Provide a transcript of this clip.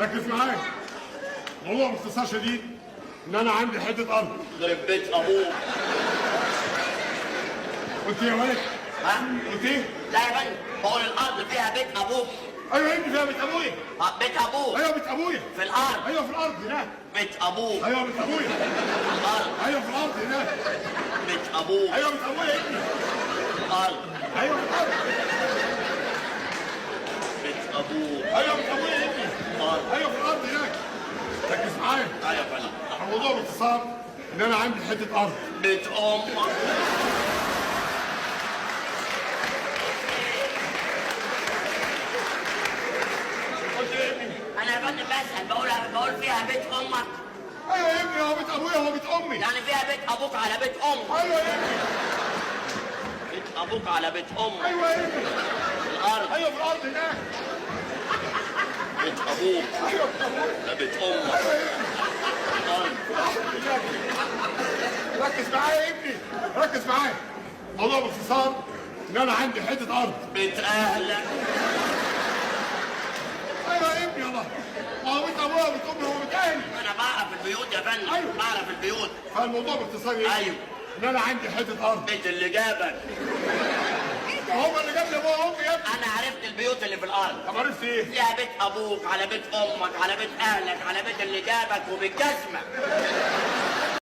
ركز معايا. الموضوع باختصار شديد ان انا عندي حته ارض. ضرب بيت ابوك. قلت ايه يا ولد؟ ها؟ قلت ايه؟ لا يا فندم، بقول الارض فيها بيت ابوك. ايوه يا ابني فيها بيت ابويا. بيت ابوك. ايوه بيت ابويا. في الارض. ايوه في الارض هناك. بيت ابوك. ايوه بيت ابويا. في الارض. ايوه في الارض هناك. بيت ابوك. ايوه بيت ابويا يا ابني. في الارض. ايوه في الارض. بيت ابوك. ايوه بيت ابويا يا ابني. في الارض. ايوه في الارض هناك. ركز معايا. ايوه يا فندم. الموضوع باختصار ان انا عندي حته ارض. بيت امك. قلت ايه يا ابني؟ انا يا فندم بسال، بقول فيها بيت امك. ايوه يا ابني، هو بيت ابويا هو بيت امي. يعني فيها بيت ابوك على بيت امك. ايوه يا ابني. بيت ابوك على بيت امك. ايوه يا ابني. في الارض. ايوه في الارض هناك. بيت ابوك. ايوه في ابويا. ده بيت امك. في الارض. ركز معايا يا ابني، ركز معايا. الموضوع باختصار ان انا عندي حته ارض. بيت اهلك. ايوه يا ابني والله. ما هو بيت ابويا وبيت امي هو بيت اهلي. انا بعرف البيوت يا فندم. أيوة. بعرف البيوت. فالموضوع باختصار ايه؟ ايوه. ان انا عندي حته ارض. بيت اللي جابك. هو اللي جاب لي ابويا وامي يا ابني. انا عرفت البيوت اللي في الارض. طب عرفت ايه؟ فيها بيت ابوك على بيت امك على بيت اهلك على بيت اللي جابك وبالجزمه.